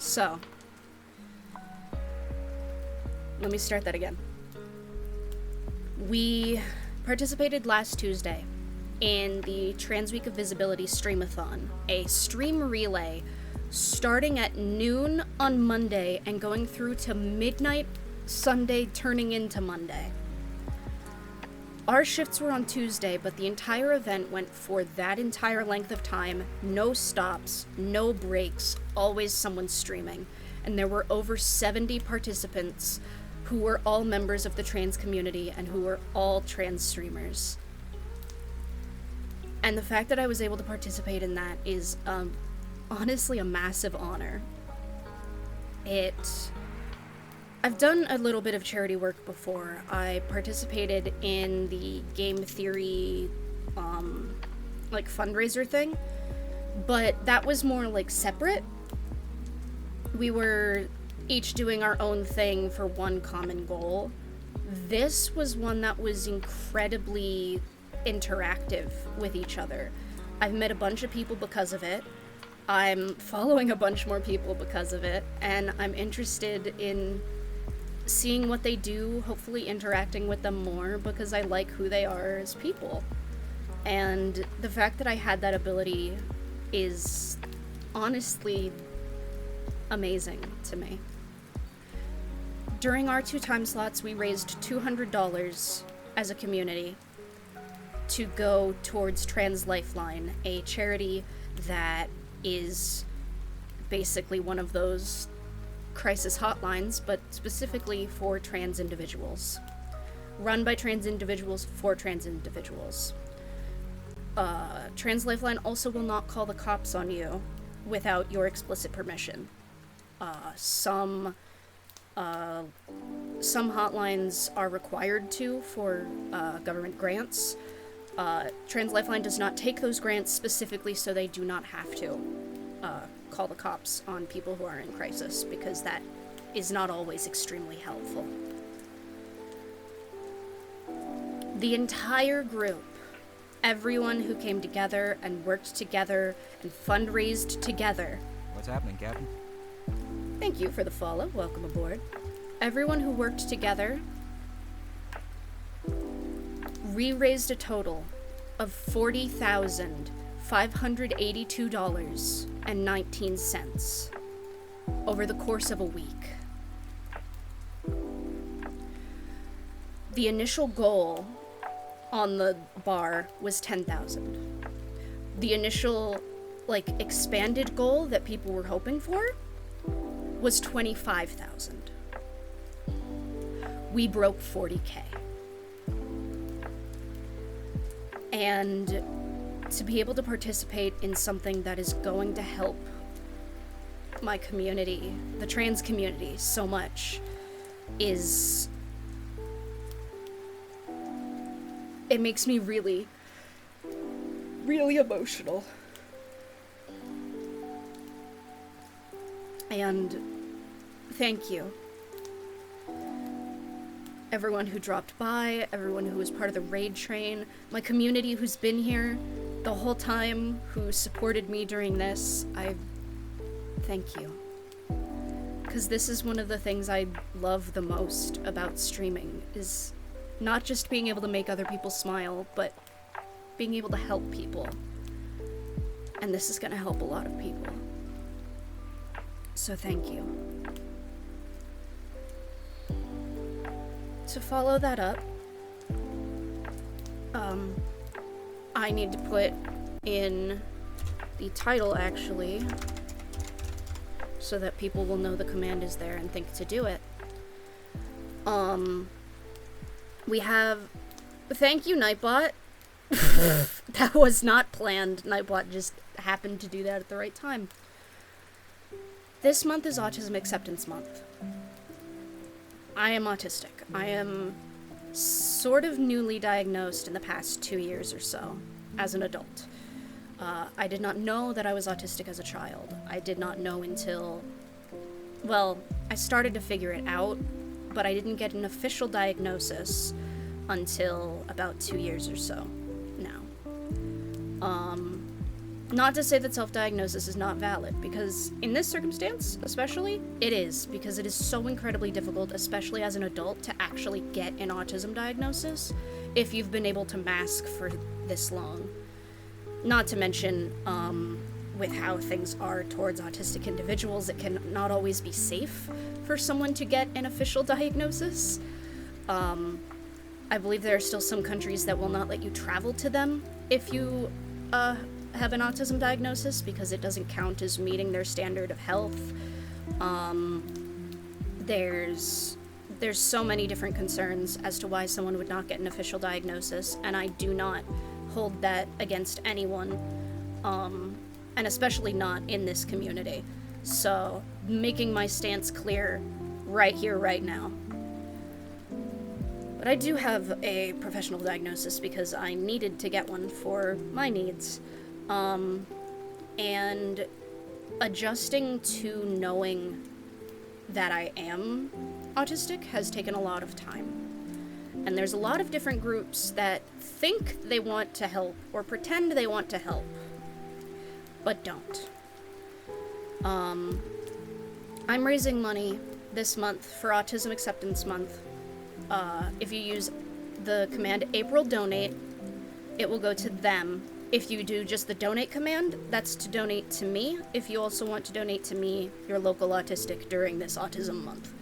So, let me start that again. We participated last Tuesday in the Trans Week of Visibility Streamathon, a stream relay starting at noon on Monday and going through to midnight Sunday, turning into Monday. Our shifts were on Tuesday, but the entire event went for that entire length of time, no stops, no breaks, always someone streaming. And there were over 70 participants who were all members of the trans community and who were all trans streamers. And the fact that I was able to participate in that is honestly a massive honor. I've done a little bit of charity work before. I participated in the game theory, fundraiser thing, but that was more separate. We were each doing our own thing for one common goal. This was one that was incredibly interactive with each other. I've met a bunch of people because of it. I'm following a bunch more people because of it, and I'm interested in seeing what they do, hopefully interacting with them more because I like who they are as people. And the fact that I had that ability is honestly amazing to me. During our 2 time slots, we raised $200 as a community to go towards Trans Lifeline, a charity that is basically one of those crisis hotlines, but specifically for trans individuals. Run by trans individuals for trans individuals. Trans Lifeline also will not call the cops on you without your explicit permission. Some hotlines are required to for government grants. Trans Lifeline does not take those grants specifically so they do not have to call the cops on people who are in crisis, because that is not always extremely helpful. The entire group, everyone who came together and worked together and fundraised together. What's happening, Captain? Thank you for the follow. Welcome aboard. Everyone who worked together, we raised a total of $40,582.19 over the course of a week. The initial goal on the bar was 10,000. The initial, expanded goal that people were hoping for was 25,000. We broke 40K. And to be able to participate in something that is going to help my community, the trans community, so much, it makes me really, really emotional. And thank you. Everyone who dropped by, everyone who was part of the raid train, my community who's been here the whole time, who supported me during this, I thank you. Because this is one of the things I love the most about streaming, is not just being able to make other people smile, but being able to help people. And this is going to help a lot of people. So thank you. To follow that up, I need to put in the title, actually, so that people will know the command is there and think to do it. We have... Thank you, Nightbot. That was not planned. Nightbot just happened to do that at the right time. This month is Autism Acceptance Month. I am autistic. I am sort of newly diagnosed in the past 2 years or so as an adult. I did not know that I was autistic as a child. I did not know until, well, I started to figure it out, but I didn't get an official diagnosis until about 2 years or so now. Not to say that self-diagnosis is not valid, because in this circumstance, especially, it is, because it is so incredibly difficult, especially as an adult, to actually get an autism diagnosis if you've been able to mask for this long. Not to mention, with how things are towards autistic individuals, it can not always be safe for someone to get an official diagnosis. I believe there are still some countries that will not let you travel to them if you have an autism diagnosis, because it doesn't count as meeting their standard of health. There's so many different concerns as to why someone would not get an official diagnosis, and I do not hold that against anyone, and especially not in this community. So, making my stance clear right here, right now. But I do have a professional diagnosis because I needed to get one for my needs. And adjusting to knowing that I am autistic has taken a lot of time. And there's a lot of different groups that think they want to help or pretend they want to help, but don't. I'm raising money this month for Autism Acceptance Month. If you use the command April Donate, it will go to them. If you do just the donate command, that's to donate to me. If you also want to donate to me, your local autistic, during this Autism Month.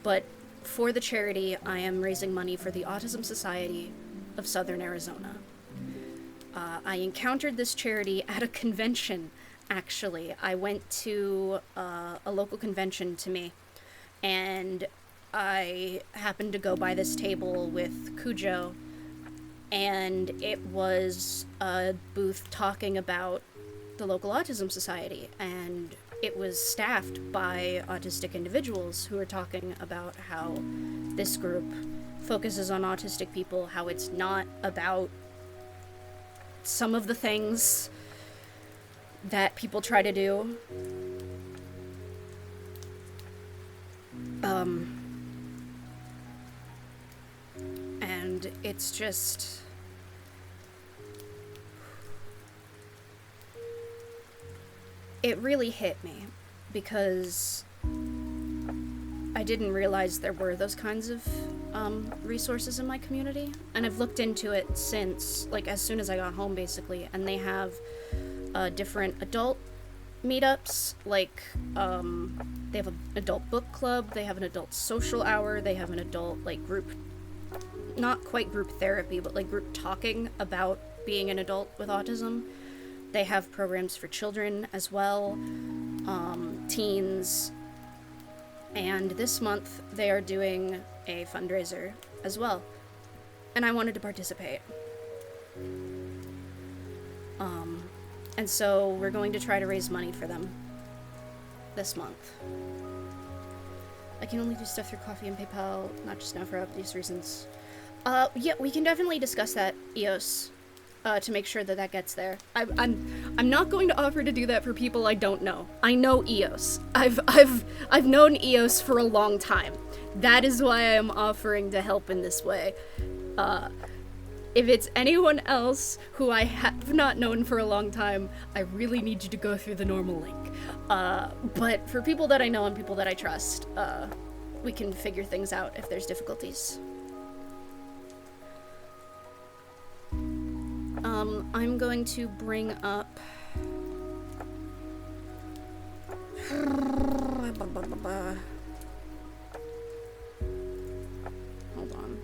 But for the charity, I am raising money for the Autism Society of Southern Arizona. I encountered this charity at a convention, actually. I went to a local convention to me, and I happened to go by this table with Cujo, and it was a booth talking about the local Autism Society, and it was staffed by autistic individuals who were talking about how this group focuses on autistic people, how it's not about some of the things that people try to do. And it's just... it really hit me, because I didn't realize there were those kinds of resources in my community, and I've looked into it since, like, as soon as I got home, basically, and they have different adult meetups, like, they have an adult book club, they have an adult social hour, they have an adult, like, group, not quite group therapy, but, like, group talking about being an adult with autism. They have programs for children as well, teens, and this month they are doing a fundraiser as well, and I wanted to participate. And so we're going to try to raise money for them this month. I can only do stuff through Ko-fi and PayPal, not just now for obvious reasons. Yeah, we can definitely discuss that, EOS. To make sure that that gets there. I'm not going to offer to do that for people I don't know. I know EOS. I've known EOS for a long time. That is why I am offering to help in this way. If it's anyone else who I have not known for a long time, I really need you to go through the normal link. But for people that I know and people that I trust, we can figure things out if there's difficulties. I'm going to bring up... Hold on.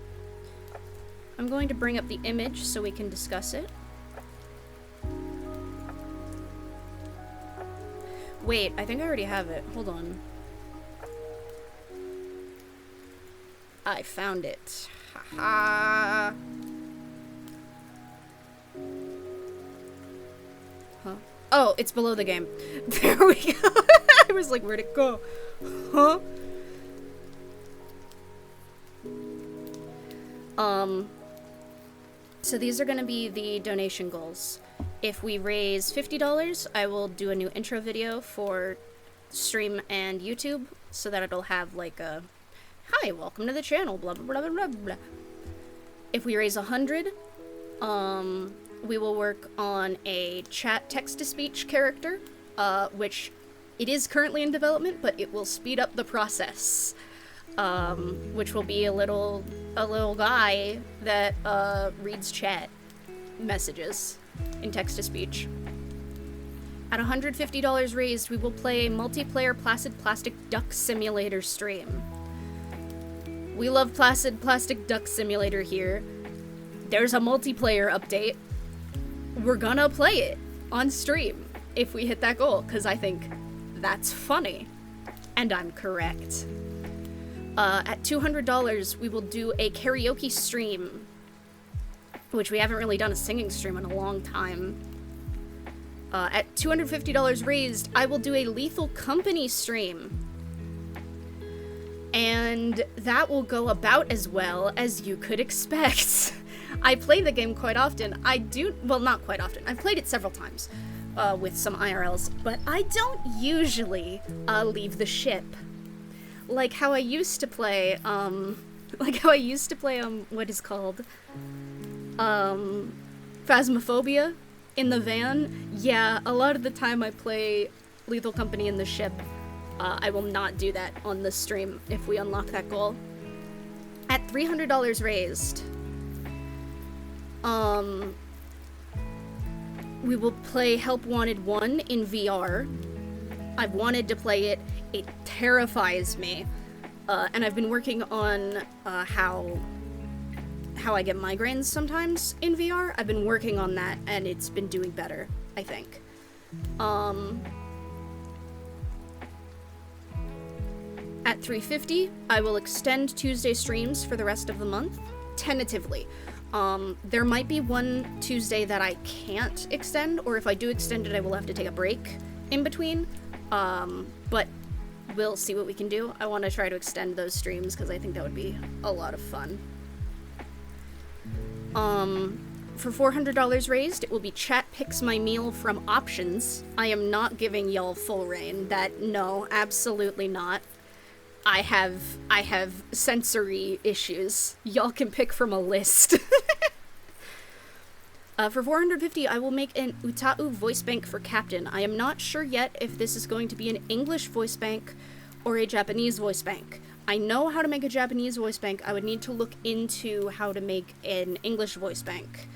I'm going to bring up the image so we can discuss it. Wait, I think I already have it. Hold on. I found it. Haha. Huh? Oh, it's below the game. There we go. I was like, where'd it go? Huh? So these are gonna be the donation goals. If we raise $50, I will do a new intro video for stream and YouTube, so that it'll have like a, hi, welcome to the channel, blah, blah, blah, blah, blah, blah. If we raise 100, we will work on a chat text-to-speech character, which it is currently in development, but it will speed up the process. Which will be a little guy that reads chat messages in text-to-speech. At $150 raised, we will play a multiplayer Placid Plastic Duck Simulator stream. We love Placid Plastic Duck Simulator here. There's a multiplayer update. We're gonna play it on stream if we hit that goal, because I think that's funny. And I'm correct. At $200, we will do a karaoke stream, which we haven't really done a singing stream in a long time. At $250 raised, I will do a Lethal Company stream. And that will go about as well as you could expect. I play the game quite often. Well, not quite often. I've played it several times with some IRLs, but I don't usually leave the ship. Like how I used to play, what is called, Phasmophobia in the van. Yeah, a lot of the time I play Lethal Company in the ship. I will not do that on the stream if we unlock that goal. At $300 raised, we will play Help Wanted 1 in VR. I've wanted to play it. It terrifies me. And I've been working on how I get migraines sometimes in VR. I've been working on that, and it's been doing better, I think. At $350, I will extend Tuesday streams for the rest of the month, tentatively. There might be one Tuesday that I can't extend, or if I do extend it, I will have to take a break in between. But we'll see what we can do. I want to try to extend those streams because I think that would be a lot of fun. For $400 raised, it will be Chat Picks My Meal from Options. I am not giving y'all full reign. No, absolutely not. I have sensory issues. Y'all can pick from a list. For $450, I will make an Utau voice bank for Captain. I am not sure yet if this is going to be an English voice bank or a Japanese voice bank. I know how to make a Japanese voice bank. I would need to look into how to make an English voice bank.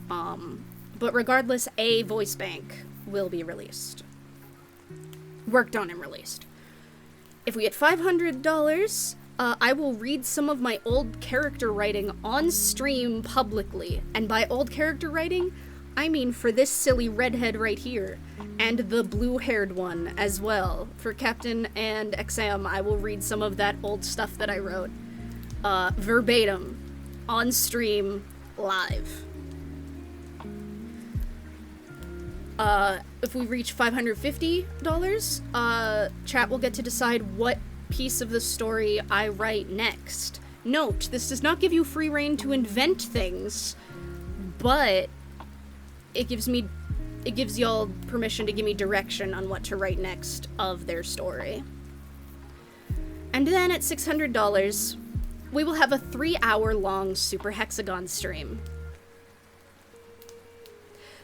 But regardless, a voice bank will be released. Worked on and released. If we get $500, I will read some of my old character writing on stream publicly. And by old character writing, I mean for this silly redhead right here. And the blue-haired one as well. For Captain and XM, I will read some of that old stuff that I wrote. Verbatim. On stream. Live. If we reach $550, chat will get to decide what piece of the story I write next. Note, this does not give you free reign to invent things, but it gives y'all permission to give me direction on what to write next of their story. And then at $600, we will have a 3-hour-long Super Hexagon stream.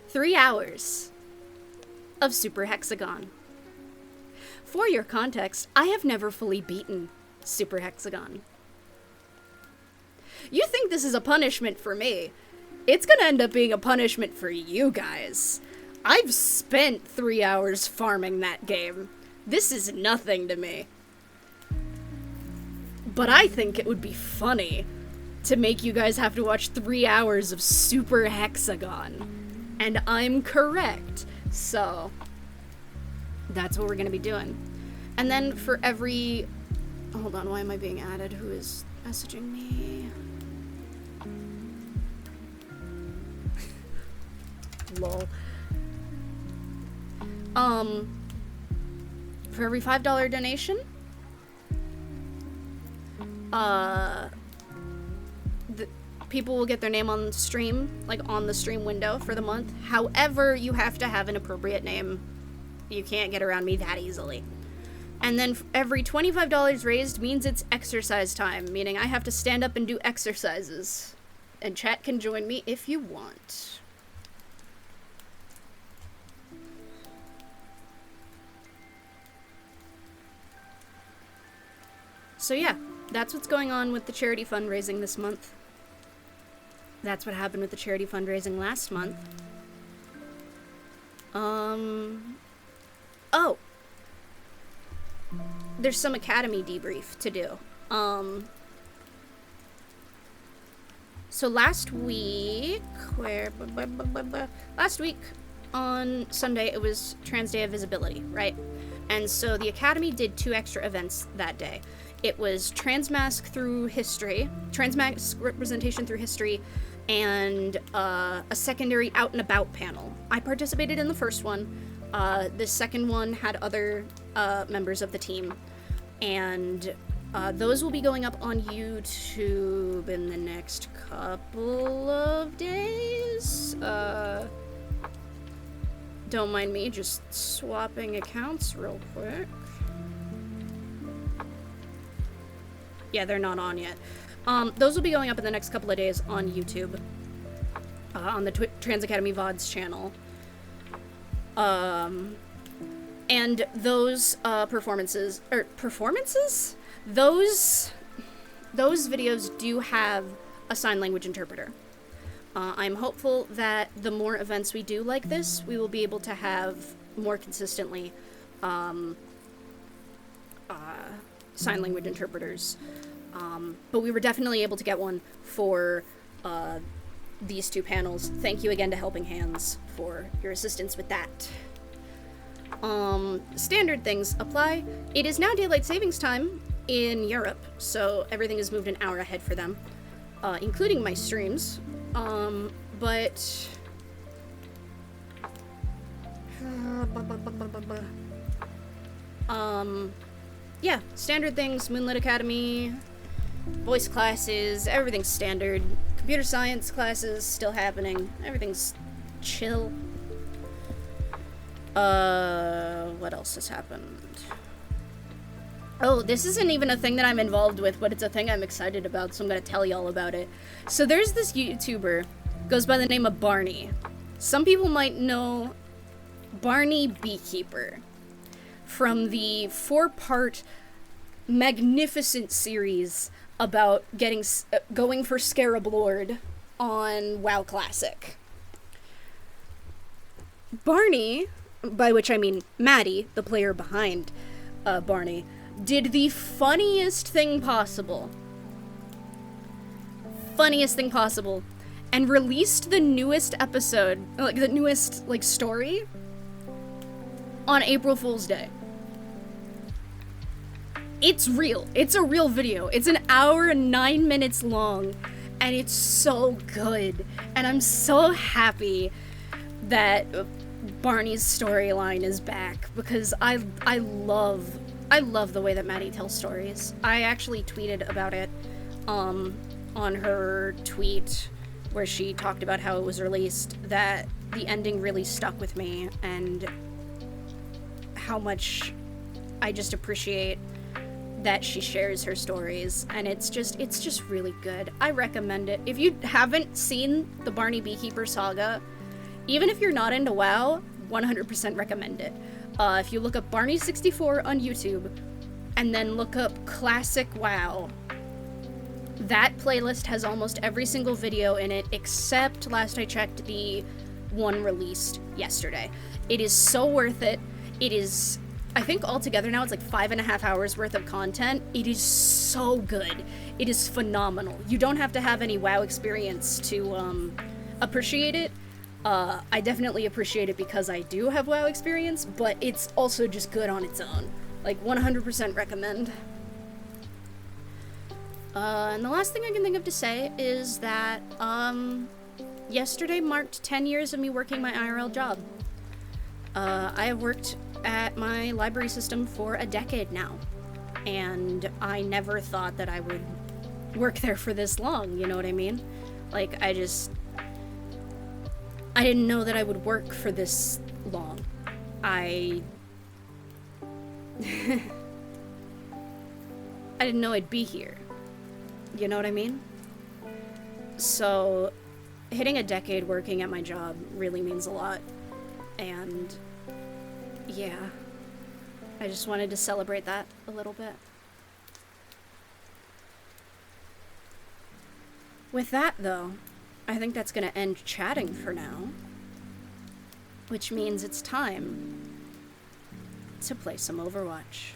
3 hours of Super Hexagon. For your context, I have never fully beaten Super Hexagon. You think this is a punishment for me? It's gonna end up being a punishment for you guys. I've spent 3 hours farming that game. This is nothing to me. But I think it would be funny to make you guys have to watch 3 hours of Super Hexagon. And I'm correct. So, that's what we're gonna be doing. And then for every... Hold on, why am I being added? Who is messaging me? Lol. For every $5 donation, people will get their name on stream, like on the stream window for the month. However, you have to have an appropriate name. You can't get around me that easily. And then every $25 raised means it's exercise time, meaning I have to stand up and do exercises. And chat can join me if you want. So yeah, that's what's going on with the charity fundraising this month. That's what happened with the charity fundraising last month. Oh! There's some Academy debrief to do. So last week, last week on Sunday, it was Trans Day of Visibility, right? And so the Academy did 2 extra events that day. It was Transmasc through history, Transmasc representation through history, and a secondary out and about panel. I participated in the first one. The second one had other members of the team, and those will be going up on YouTube in the next couple of days. Don't mind me just swapping accounts real quick. Yeah, they're not on yet. Those will be going up in the next couple of days on YouTube, on the Trans Academy VODs channel. And those performances, those videos do have a sign language interpreter. I'm hopeful that the more events we do like this, we will be able to have more consistently sign language interpreters. But we were definitely able to get one for these 2 panels. Thank you again to Helping Hands for your assistance with that. Standard things apply. It is now daylight savings time in Europe, so everything is moved an hour ahead for them, including my streams. But yeah, standard things, Moonlit Academy, voice classes, everything's standard. Computer science classes still happening. Everything's chill. What else has happened? Oh, this isn't even a thing that I'm involved with, but it's a thing I'm excited about, so I'm gonna tell y'all about it. So there's this YouTuber, goes by the name of Barney. Some people might know Barney Beekeeper from the 4-part magnificent series about going for Scarab Lord on WoW Classic. Barney, by which I mean Maddie, the player behind Barney, did the funniest thing possible. And released the newest episode, the newest, story on April Fool's Day. It's real. It's a real video. It's an hour and 9 minutes long, and it's so good. And I'm so happy that Barney's storyline is back, because I love the way that Maddie tells stories. I actually tweeted about it on her tweet where she talked about how it was released, that the ending really stuck with me, and how much I just appreciate that she shares her stories, and it's just really good. I recommend it. If you haven't seen the Barney Beekeeper saga, even if you're not into WoW, 100% recommend it. If you look up Barney64 on YouTube, and then look up Classic WoW, that playlist has almost every single video in it, except, last I checked, the one released yesterday. It is so worth it. It is, I think altogether now it's like 5.5 hours worth of content. It is so good. It is phenomenal. You don't have to have any WoW experience to appreciate it. I definitely appreciate it because I do have WoW experience, but it's also just good on its own. 100% recommend. And the last thing I can think of to say is that, yesterday marked 10 years of me working my IRL job. I have worked at my library system for a decade now, and I never thought that I would work there for this long, you know what I mean? I didn't know that I would work for this long. I didn't know I'd be here. You know what I mean? So, hitting a decade working at my job really means a lot. And, yeah. I just wanted to celebrate that a little bit. With that, though, I think that's going to end chatting for now. Which means it's time to play some Overwatch.